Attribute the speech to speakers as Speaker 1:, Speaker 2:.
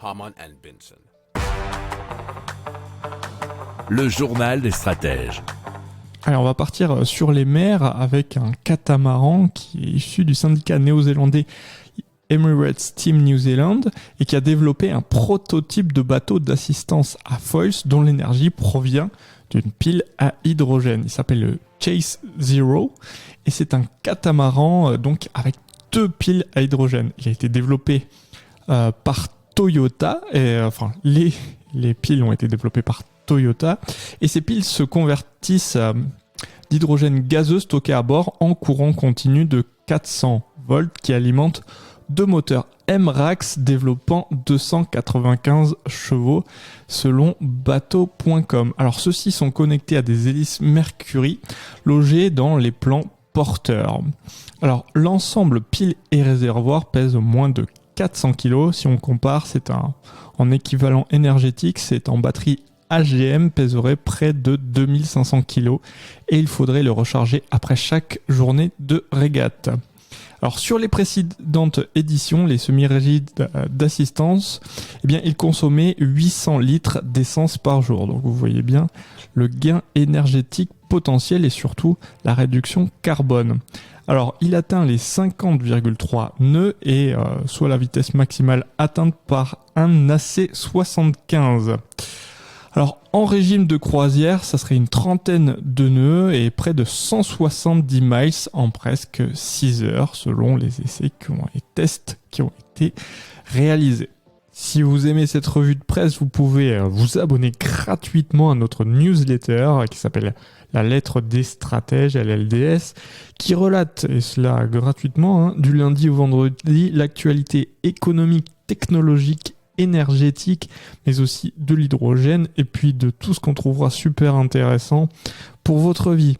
Speaker 1: Harman & Benson.
Speaker 2: Le journal des stratèges.
Speaker 3: Alors on va partir sur les mers avec un catamaran qui est issu du syndicat néo-zélandais Emirates Steam New Zealand et qui a développé un prototype de bateau d'assistance à foils dont l'énergie provient d'une pile à hydrogène. Il s'appelle le Chase Zero et c'est un catamaran donc avec 2 piles à hydrogène. Il a été développé par Toyota et les piles ont été développées par Toyota et ces piles se convertissent d'hydrogène gazeux stocké à bord en courant continu de 400 volts qui alimente 2 moteurs MRAX développant 295 chevaux selon bateau.com. Alors ceux-ci sont connectés à des hélices Mercury logées dans les plans porteurs. Alors l'ensemble pile et réservoir pèse moins de 400 kg. Si on compare, en équivalent énergétique, c'est en batterie AGM pèserait près de 2500 kg et il faudrait le recharger après chaque journée de régate. Alors sur les précédentes éditions, les semi-rigides d'assistance, ils consommaient 800 litres d'essence par jour. Donc vous voyez bien le gain énergétique potentiel et surtout la réduction carbone. Alors il atteint les 50,3 nœuds et soit la vitesse maximale atteinte par un AC75. Alors, en régime de croisière, ça serait une trentaine de nœuds et près de 170 miles en presque 6 heures, selon les essais et tests qui ont été réalisés. Si vous aimez cette revue de presse, vous pouvez vous abonner gratuitement à notre newsletter qui s'appelle La Lettre des Stratèges, LLDS, qui relate, et cela gratuitement, du lundi au vendredi, l'actualité économique, technologique, énergétique, mais aussi de l'hydrogène et puis de tout ce qu'on trouvera super intéressant pour votre vie.